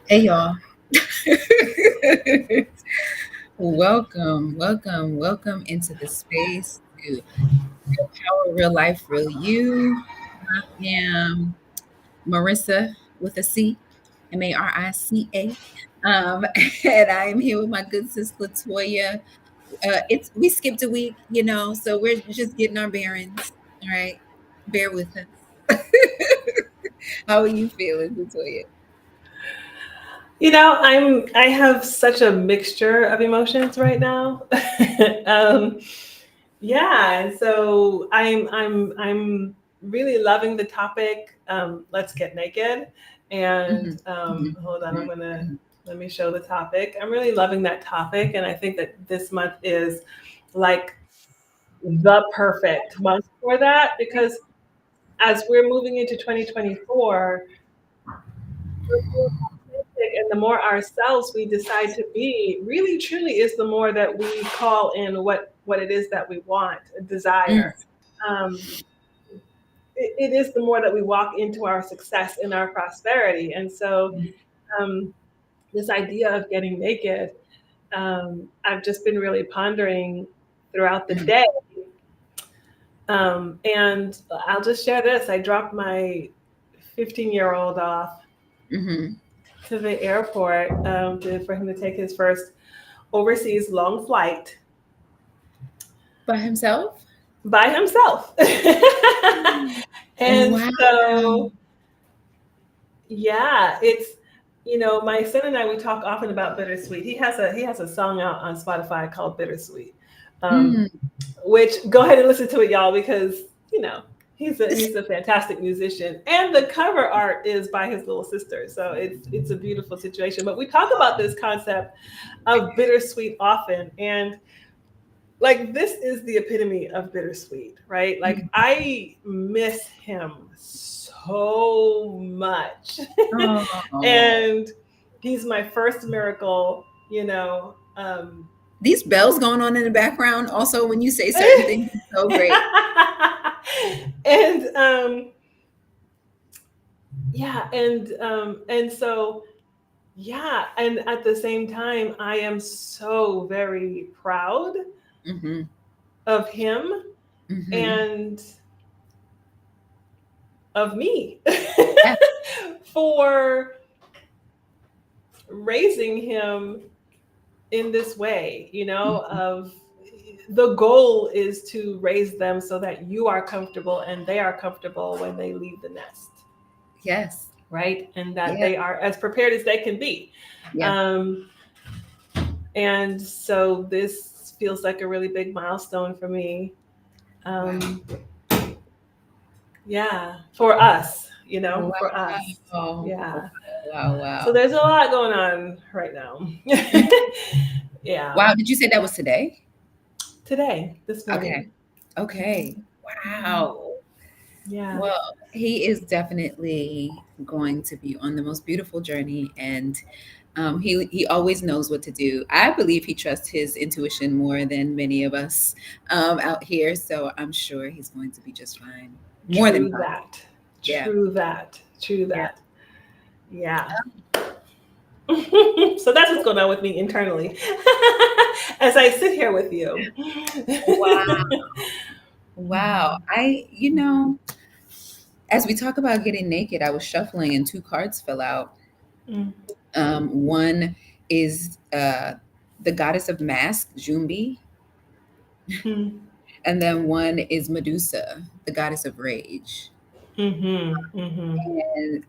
Hey y'all. welcome into the space to Real Power, Real Life, Real You. I am Marissa with a C, Marica. And I am here with my good sis Latoya. We skipped a week, so we're just getting our bearings. All right. Bear with us. How are you feeling, Latoya? I have such a mixture of emotions right now. um, yeah, and so I'm really loving the topic. Let's get naked, and Mhm, mhm, hold on, I'm mhm, gonna mhm. let me show the topic. I'm really loving that topic, and I think that this month is like the perfect month for that because as we're moving into 2024, and the more ourselves we decide to be, really truly is the more that we call in what it is that we want, Mm, desire. Um, it is the more that we walk into our success and our prosperity. And so, mm, um, this idea of getting naked, I've just been really pondering throughout the mm, day. And I'll just share this: I dropped my 15-year-old off mhm. to the airport for him to take his first overseas long flight By himself? by himself. And Wow. so, yeah, it's my son and I, we talk often about bittersweet. He has a song out on Spotify called Bittersweet, um, Mm. which go ahead and listen to it, y'all, because you know he's a fantastic musician, and the cover art is by his little sister, so it's a beautiful situation. But we talk about this concept of bittersweet often, and like this is the epitome of bittersweet, right? Like Mm. I miss him so much. Oh, And he's my first miracle, these bells going on in the background. Also, when you say certain things, it's so great. and and so yeah, and at the same time I am so very proud Hmm. of him Hmm. and of me Yeah. for raising him in this way, Mhm. of the goal is to raise them so that you are comfortable and they are comfortable when they leave the nest, Yes. right? And that Yeah. they are as prepared as they can be. Yeah. Um, and so this feels like a really big milestone for me. Wow. Um, yeah, for us, Wow. for us. Wow. Yeah. Wow. So Wow. there's a lot going on right now. Mm. Yeah. Wow. Did you say that was today? Today, this Okay. morning. Okay. Mhm. Wow. Yeah. Well, he is definitely going to be on the most beautiful journey, and he always knows what to do. I believe he trusts his intuition more than many of us out here, so I'm sure he's going to be just fine, more than True fine. that. Yeah, True that. True yeah. that. Yeah. So that's what's going on with me internally as I sit here with you. Wow, wow. As we talk about getting naked, I was shuffling and two cards fell out. Mm. One is the goddess of mask, Jumbi, Mm. and then one is Medusa, the goddess of rage. Mhm. Mhm. And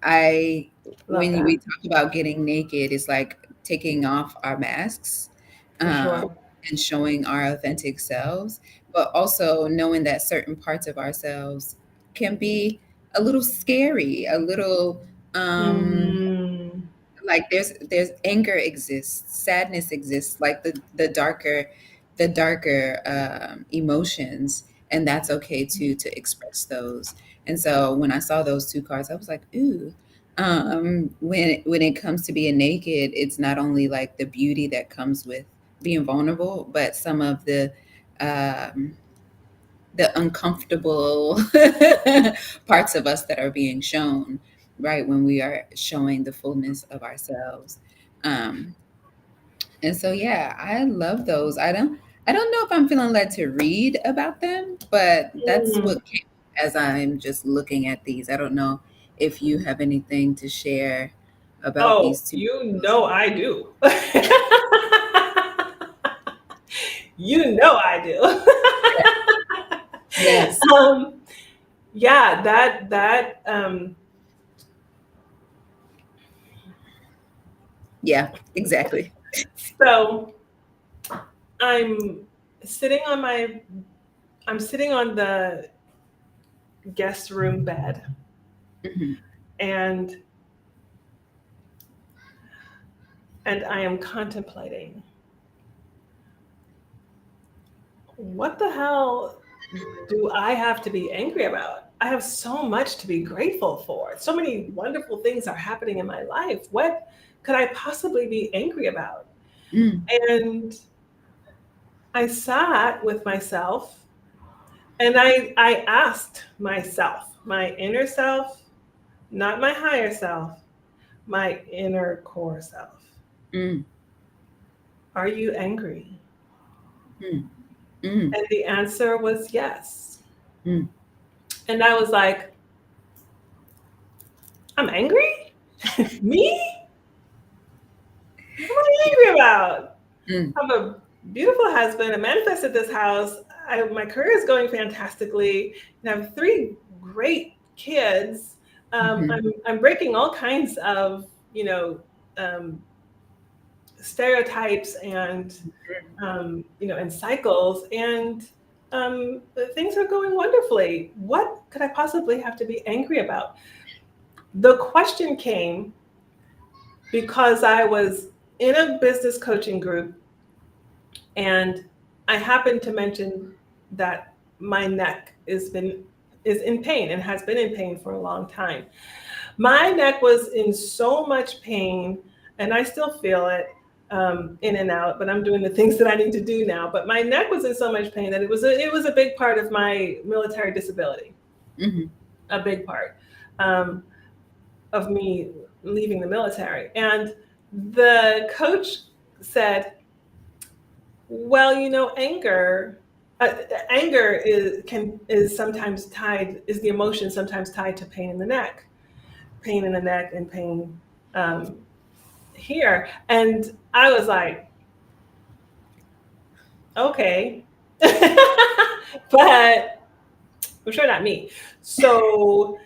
when Love we that. talk about getting naked, it's like taking off our masks, For um, sure. and showing our authentic selves, but also knowing that certain parts of ourselves can be a little scary, a little Mm. like there's anger exists, sadness exists, like the darker the darker emotions, and that's okay too, to express those. And so when I saw those two cards, I was like, ooh. When it comes to being naked, it's not only like the beauty that comes with being vulnerable, but some of um, the uncomfortable parts of us that are being shown, right, when we are showing the fullness of ourselves. Um, and so, yeah, I love those. I don't know if I'm feeling led to read about them, but that's Mm. what came as I'm just looking at these. I don't know if you have anything to share about Oh, these two. you know I do. You know I Yes. do. Yeah, Yeah, exactly. so I'm sitting on the guest room bed, Hmm. and I am contemplating, what the hell do I have to be angry about? I have so much to be grateful for. So many wonderful things are happening in my life. What could I possibly be angry about? Mm, And I sat with myself, and I asked myself, my inner self, not my higher self, my inner core self, mm, are you angry? mm, mm, And the answer was yes. mm, And I was like, I'm angry? Me? What am I angry about? mm, I have a beautiful husband. I manifested this house. My career is going fantastically. And I have three great kids. mhm, I'm breaking all kinds of, um, stereotypes and, and cycles. And things are going wonderfully. What could I possibly have to be angry about? The question came because I was in a business coaching group, and I happened to mention that my neck is in pain and has been in pain for a long time. My neck was in so much pain, and I still feel it in and out. But I'm doing the things that I need to do now. But my neck was in so much pain that it was a big part of my military disability, mhm, a big part um, of me leaving the military. And the coach said, well, uh, anger is sometimes tied, is the emotion sometimes tied to pain in the neck, and pain um, here. And I was like, okay, but I'm sure not me. So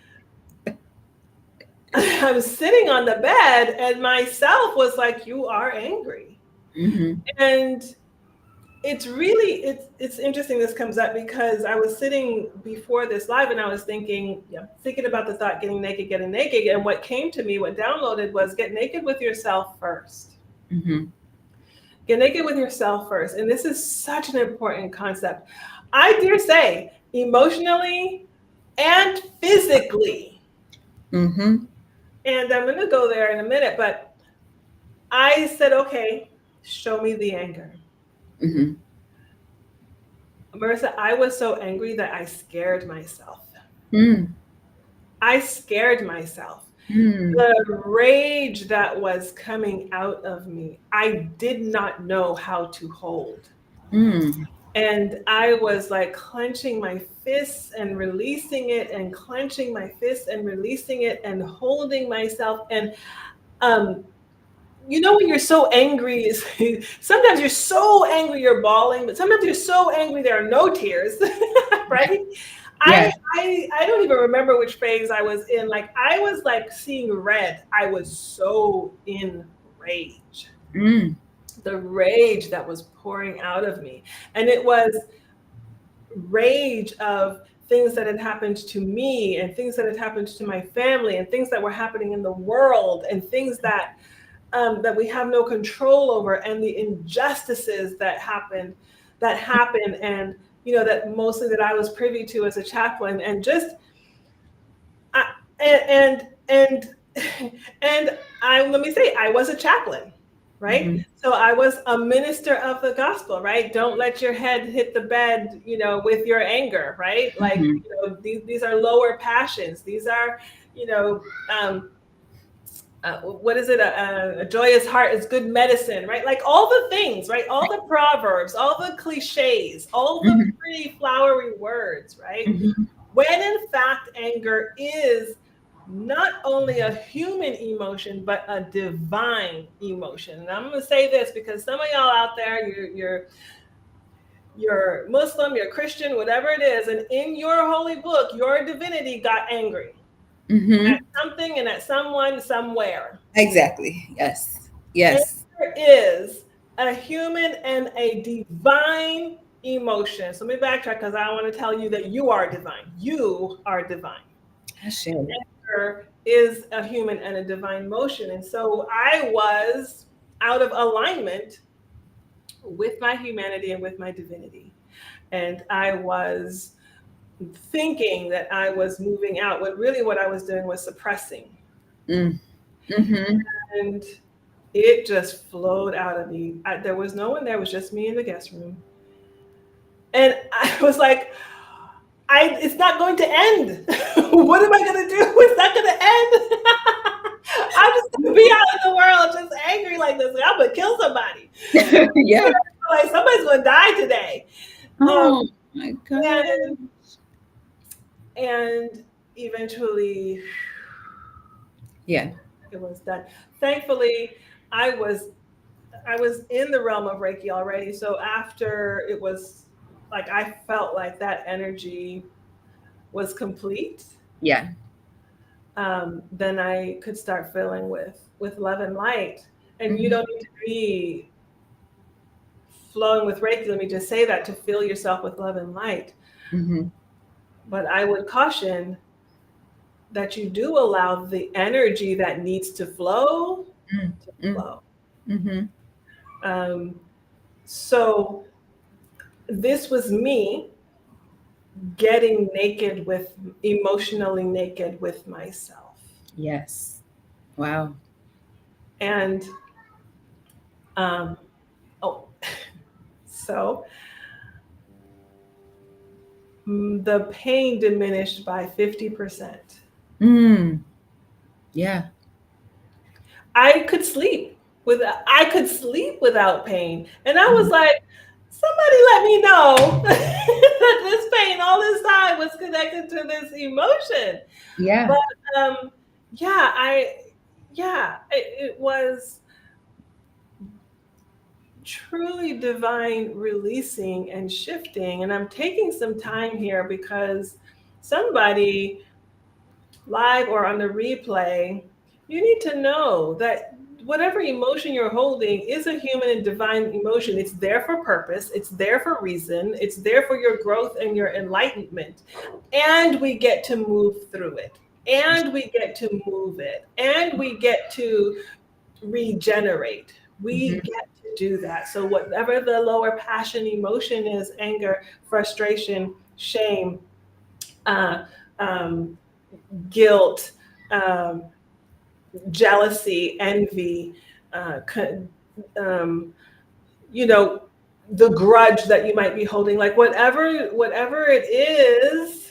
I was sitting on the bed, and myself was like, you are angry. mhm, And it's interesting this comes up, because I was sitting before this live, and I was thinking about the thought, getting naked. And what came to me, what downloaded, was get naked with yourself first. mhm, Get naked with yourself first. And this is such an important concept. I dare say, emotionally and physically. mhm, And I'm going to go there in a minute, but I said, okay, show me the anger. mhm, Marissa, I was so angry that I scared myself. mm, I scared myself. mm, The rage that was coming out of me, I did not know how to hold. mm, And I was like clenching my fists and releasing it, and clenching my fists and releasing it, and holding myself. And um, when you're so angry, sometimes you're so angry you're bawling, but sometimes you're so angry there are no tears, right? I, yeah, I don't even remember which phase I was in. Like, I was like seeing red. I was so in rage. mm, The rage that was pouring out of me. And it was rage of things that had happened to me, and things that had happened to my family, and things that were happening in the world, and things that we have no control over, and the injustices that that happen, and that mostly that I was privy to as a chaplain, and just and and let me say, I was a chaplain, right? Mm-hmm. So I was a minister of the gospel, right? Don't let your head hit the bed, with your anger, right? Like, Mm-hmm. these are lower passions. These are, you know, um, what is it? A joyous heart is good medicine, right? Like all the things, right? All the proverbs, all the cliches, all the Mm-hmm. pretty flowery words, right? Mm-hmm. When in fact, anger is not only a human emotion, but a divine emotion. And I'm going to say this because some of y'all out there, you're Muslim, you're Christian, whatever it is, and in your holy book, your divinity got angry at Mm-hmm. something and at someone somewhere. Exactly. Yes. Yes. Anger is a human and a divine emotion. So let me backtrack because I want to tell you that you are divine. You are divine. I share. Anger is a human and a divine motion. And so I was out of alignment with my humanity and with my divinity. And I was thinking that I was moving out, when really what I was doing was suppressing. Mm-hmm. And it just flowed out of me. There was no one there, it was just me in the guest room. And I was like, it's not going to end. What am I going to do? It's not going to end. I'm just going to be out in the world just angry like this. Like, I'm going to kill somebody. Yeah. Like somebody's going to die today. Oh my God. And eventually, Yeah. it was done. Thankfully, I was in the realm of Reiki already. So after it was like, I felt like that energy was complete. Yeah. Then I could start filling with love and light. And you Mm-hmm. don't need to be flowing with Reiki. Let me just say that, to fill yourself with love and light. Mm-hmm. But I would caution that you do allow the energy that needs to flow to flow. Mm-hmm. So this was me getting emotionally naked with myself. Yes. Wow. And oh, so the pain diminished by 50%. Yeah. I could sleep without pain. And I was like, somebody let me know that this pain all this time was connected to this emotion. Yeah. But it was truly divine releasing and shifting. And I'm taking some time here because somebody live or on the replay, you need to know that whatever emotion you're holding is a human and divine emotion. It's there for purpose. It's there for reason. It's there for your growth and your enlightenment. And we get to move through it. And we get to move it. And we get to regenerate. We get to do that. So whatever the lower passion emotion is, anger, frustration, shame, guilt, jealousy, envy, the grudge that you might be holding, like whatever it is,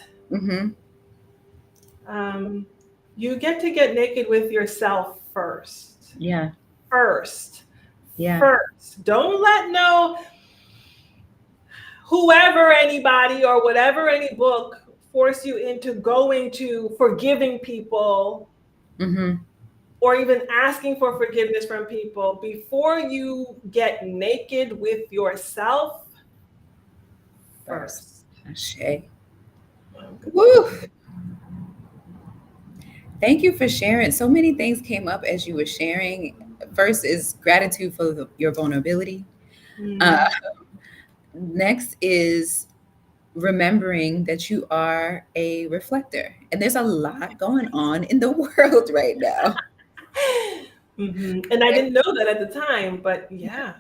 you get to get naked with yourself first. Yeah. First. Yeah. Don't let whoever, anybody, or whatever, any book force you into going to forgiving people. Or even asking for forgiveness from people before you get naked with yourself first. Ashe. Woo. Thank you for sharing. So many things came up as you were sharing. First is gratitude for your vulnerability. Next is remembering that you are a reflector. And there's a lot going on in the world right now. And I didn't know that at the time, but yeah.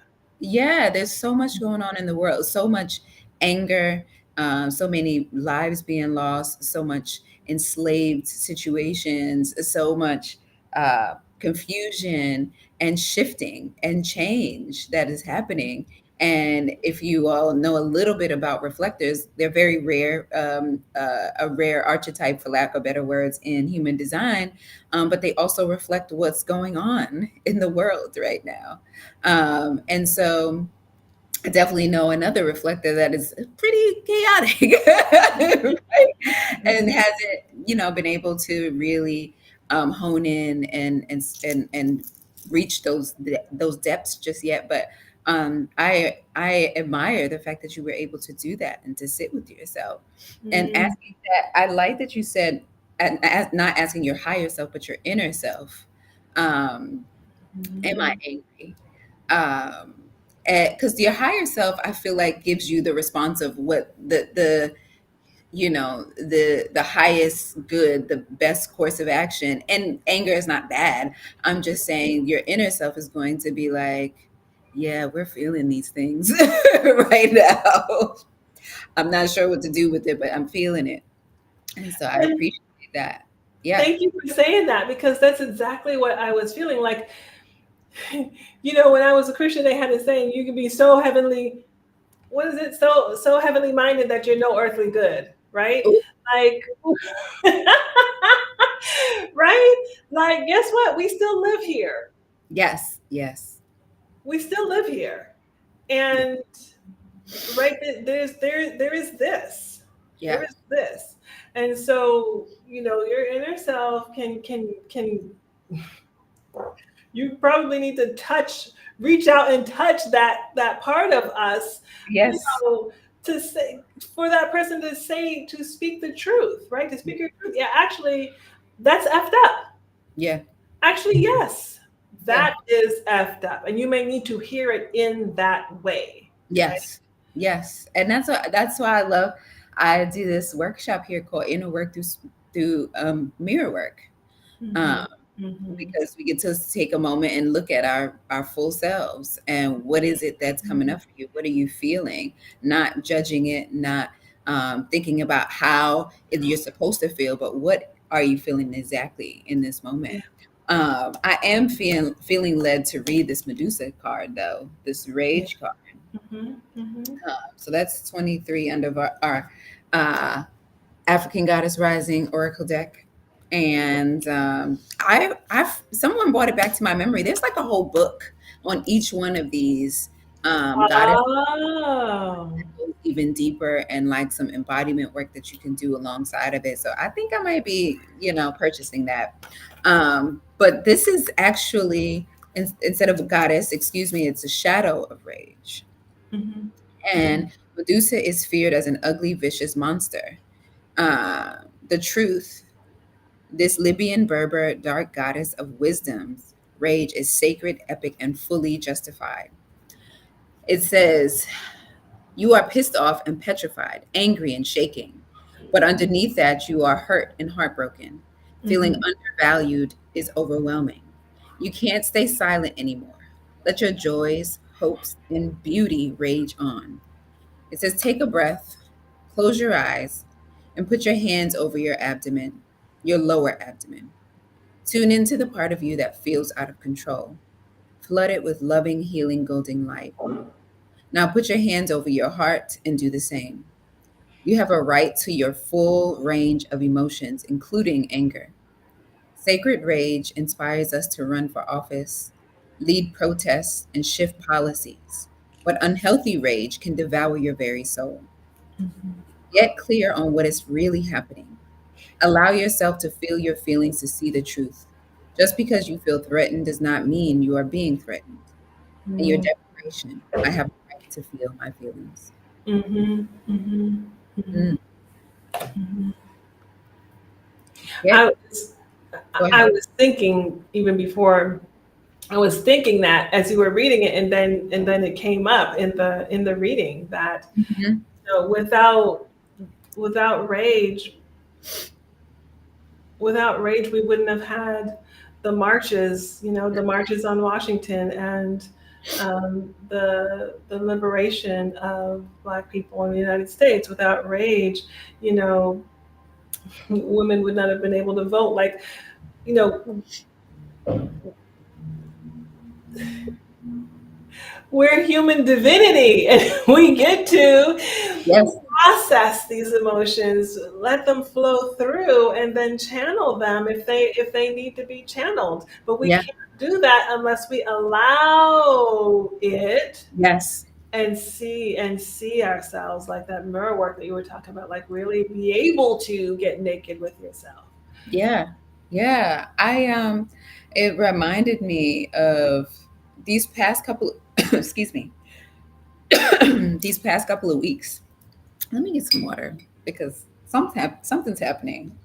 Yeah, there's so much going on in the world, so much anger, so many lives being lost, so much enslaved situations, so much confusion and shifting and change that is happening. And if you all know a little bit about reflectors, they're very rare, a rare archetype, for lack of better words, in human design, but they also reflect what's going on in the world right now. And so I definitely know another reflector that is pretty chaotic, right? And Mhm. hasn't, been able to really hone in and reach those depths just yet. But I admire the fact that you were able to do that and to sit with yourself and Mhm. asking that. I like that you said, not asking your higher self, but your inner self. Um, am I Mhm. angry? Because your higher self, I feel like, gives you the response of what the highest good, the best course of action. And anger is not bad. I'm just saying your inner self is going to be like, yeah, we're feeling these things right now. I'm not sure what to do with it, but I'm feeling it. And so I And appreciate that. Yeah. thank you for saying that, because that's exactly what I was feeling like. When I was a Christian, they had a saying, you can be so heavenly, what is it? So heavenly minded that you're no earthly good, right? Ooh, Like, right? Like, guess what? We still live here. yes, yes. We still live here. Yeah. And right, there is this. There Yeah. is this. And so, your inner self can you probably need to reach out and touch that part of us, you Yes. know, to say, for that person to speak the truth, right? To speak your truth. Yeah, actually, that's effed up. Yeah. Actually, yes, Yeah. that is effed up, and you may need to hear it in that way, right? Yes, yes, and that's why I do this workshop here called Inner Work through mirror work, Mm-hmm. um, Mm-hmm. because we get to take a moment and look at our full selves and what is it that's coming up for you? What are you feeling? Not judging it, not thinking about how you're supposed to feel, but what are you feeling exactly in this moment? Yeah. I am feeling led to read this Medusa card though, this Yeah. Rage card. Mm-hmm. Mm-hmm. So that's 23 under our uh, African Goddess Rising Oracle deck. And I've someone brought it back to my memory. There's like a whole book on each one of these goddess, Oh. even deeper, and like some embodiment work that you can do alongside of it. So I think I might be, purchasing that. But this is actually, instead of a goddess, excuse me, it's a shadow of rage. Mm-hmm. And Medusa is feared as an ugly, vicious monster. The truth, this Libyan Berber dark goddess of wisdom's rage is sacred, epic, and fully justified. It says, you are pissed off and petrified, angry and shaking. But underneath that, you are hurt and heartbroken. Feeling Mm-hmm. undervalued is overwhelming. You can't stay silent anymore. Let your joys, hopes, and beauty rage on. It says, take a breath, close your eyes, and put your hands over your abdomen, your lower abdomen. Tune into the part of you that feels out of control. Flood it with loving, healing, golden light. Now put your hands over your heart and do the same. You have a right to your full range of emotions, including anger. Sacred rage inspires us to run for office, lead protests, and shift policies. But unhealthy rage can devour your very soul. Get clear on what is really happening. Allow yourself to feel your feelings to see the truth. Just because you feel threatened does not mean you are being threatened. And your declaration, I have a right to feel my feelings. Mm-hmm. Mm-hmm. Mm, Mm-hmm. yeah, I was go I ahead. was thinking, even before, I was thinking that as you were reading it, and then it came up in the reading that, Mhm. without rage, we wouldn't have had the marches on Washington, and the liberation of Black people in the United States. Without rage, you know, women would not have been able to vote. Like, you know, we're human divinity, and we get to Yes. process these emotions, let them flow through, and then channel them if they need to be channeled. But we Yeah. can't do that unless we allow it Yes. and see ourselves, like that mirror work that you were talking about, like really be able to get naked with yourself. Yeah. Yeah. It reminded me of these past couple excuse me. These past couple of weeks. Let me get some water because something's happening.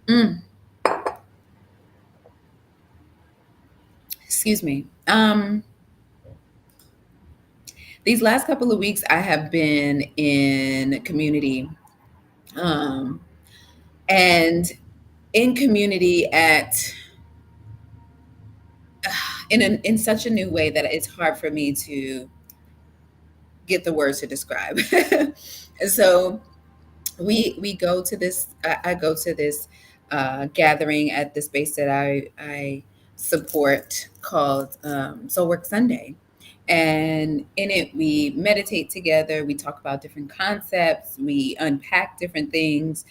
Mm, excuse me. These last couple of weeks, I have been in community, um, and in community in such a new way that it's hard for me to get the words to describe. And so we go to this. I go to this gathering at the space that I support called Soul Work Sunday. And in it, we meditate together. We talk about different concepts. We unpack different things.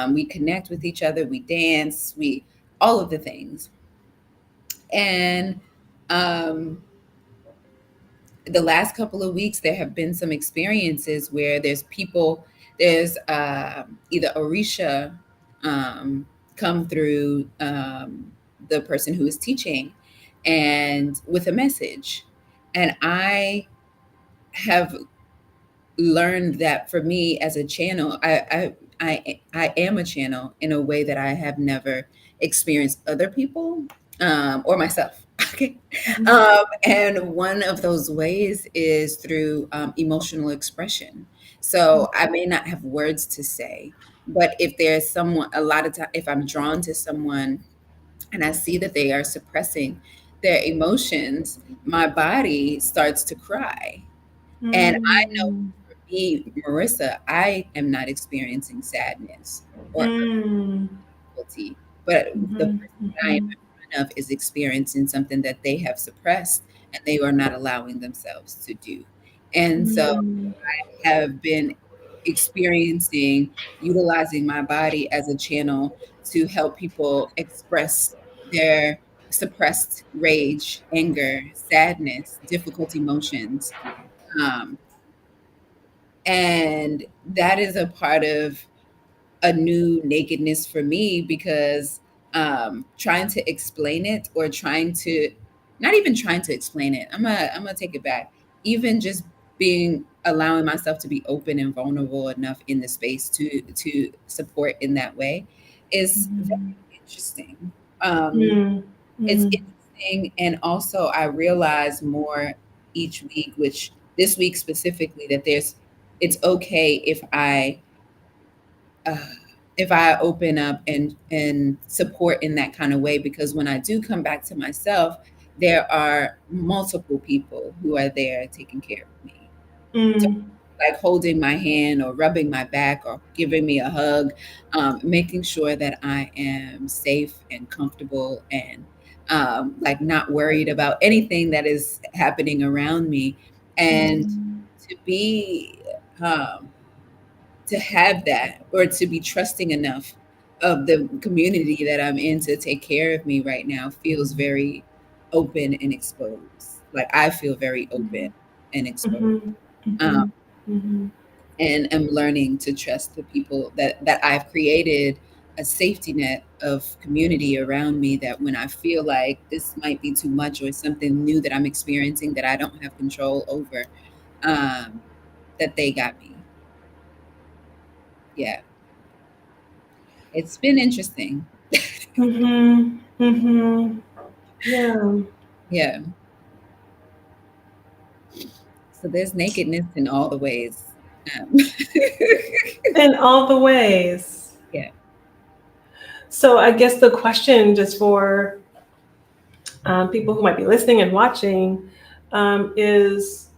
We connect with each other. We dance. We all of the things. And um, the last couple of weeks, there have been some experiences where there's either Orisha come through the person who is teaching and with a message. And I have learned that for me as a channel, I am a channel in a way that I have never experienced other people or myself. Okay. And one of those ways is through emotional expression. So I may not have words to say, but if there's someone, a lot of time, if I'm drawn to someone and I see that they are suppressing their emotions, my body starts to cry. And I know Mm. for me, Marissa, I am not experiencing sadness or Mm. difficulty, but the Mhm. person that I am Mhm. in front of is experiencing something that they have suppressed and they are not allowing themselves to do. And so Mm. have been experiencing utilizing my body as a channel to help people express their suppressed rage, anger, sadness, difficult emotions. Um, and that is a part of a new nakedness for me because trying to explain it or trying to not even trying to explain it. I'm gonna take it back. Even just being allowing myself to be open and vulnerable enough in the space to support in that way is Mhm. very interesting. Um, Mm. it's Mm. interesting, and also I realize more each week, which this week specifically, that it's okay uh, if I open up and support in that kind of way, because when I do come back to myself, there are multiple people who are there taking care of me, so, Mm. like holding my hand or rubbing my back or giving me a hug, making sure that I am safe and comfortable and like not worried about anything that is happening around me, and Mm. to be um, to have that or to be trusting enough of the community that I'm in to take care of me right now feels very open and exposed. Like I feel very open and exposed. Mhm. Um, Mhm. Mhm. and am learning to trust the people that I've created a safety net of community around me, that when I feel like this might be too much or something new that I'm experiencing that I don't have control over, um, that they got me. Yeah. It's been interesting. Mhm. Mhm. Yeah. Yeah. So there's nakedness in all the ways. Um, In all the ways. yeah. So I guess the question just for people who might be listening and watching, is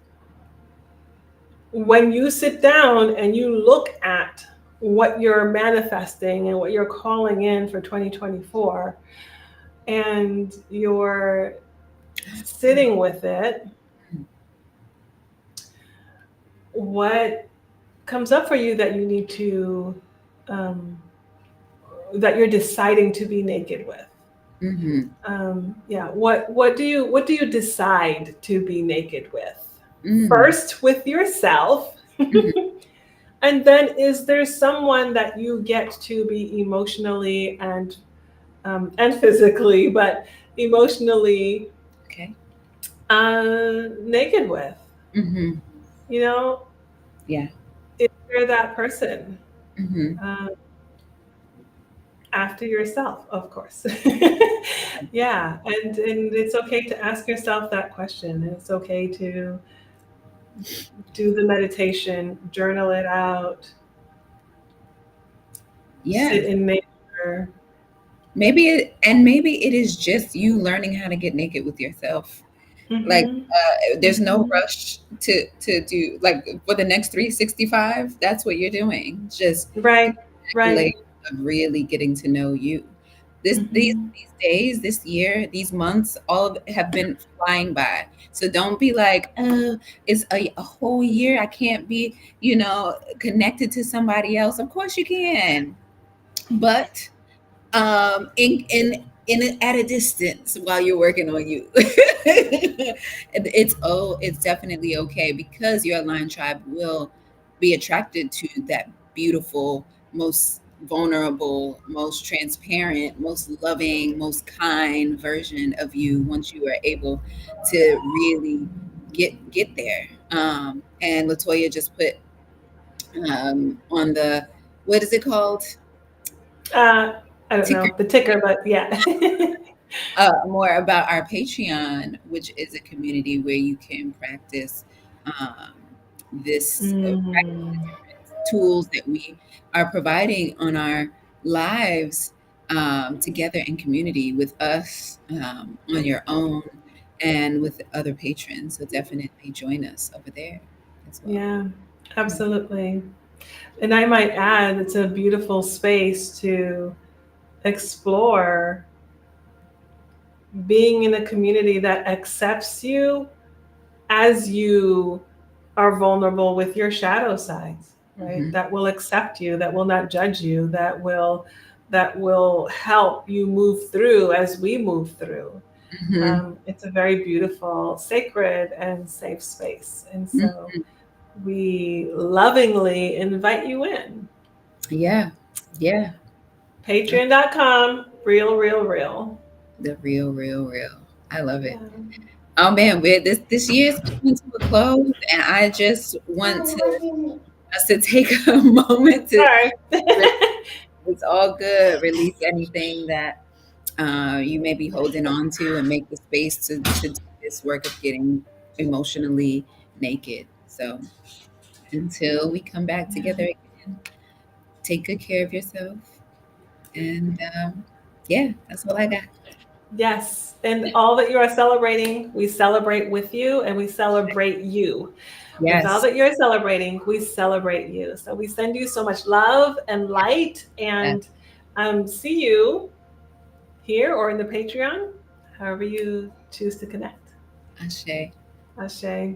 when you sit down and you look at what you're manifesting and what you're calling in for 2024, and you're sitting with it, what comes up for you that you need to, that you're deciding to be naked with? Yeah. What do you decide to be naked with? First with yourself. And then is there someone that you get to be emotionally and physically, but emotionally Okay. naked with? You know, Yeah. is there that person? After yourself, of course. Yeah, and it's okay to ask yourself that question. It's okay to do the meditation, journal it out, Yeah. sit in nature. Maybe it is just you learning how to get naked with yourself. Like there's no rush to do like for the next 365. That's what you're doing. Just Right, right. of really getting to know you. These days, this year, these months, all of have been flying by. So don't be like, oh, it's a whole year. I can't be, connected to somebody else. Of course you can, but in at a distance while you're working on you. It's definitely okay because your aligned tribe will be attracted to that beautiful, most vulnerable, most transparent, most loving, most kind version of you once you are able to really get there. And Latoya just put on the, what is it called? I don't know the ticker, but yeah. More about our Patreon, which is a community where you can practice this tools that we are providing on our lives together in community with us on your own and with other patrons. So definitely join us over there as well. Yeah, absolutely. And I might add, it's a beautiful space to explore being in a community that accepts you as you are vulnerable with your shadow sides, right? That will accept you, that will not judge you, that will help you move through as we move through. It's a very beautiful, sacred, and safe space. And so we lovingly invite you in. Yeah. Patreon.com, real, real, real. The real. I love it. Oh man, this year's coming to a close, and I just want us to take a moment to. Sorry. It's all good. Release anything that you may be holding on to, and make the space to do this work of getting emotionally naked. So until we come back together again, take good care of yourself, and that's all I got. Yes. And all that you are celebrating, we celebrate with you and we celebrate you. With all Yes. that you're celebrating, we celebrate you. So we send you so much love and light, and see you here or in the Patreon, however you choose to connect. Ashe. Ashe.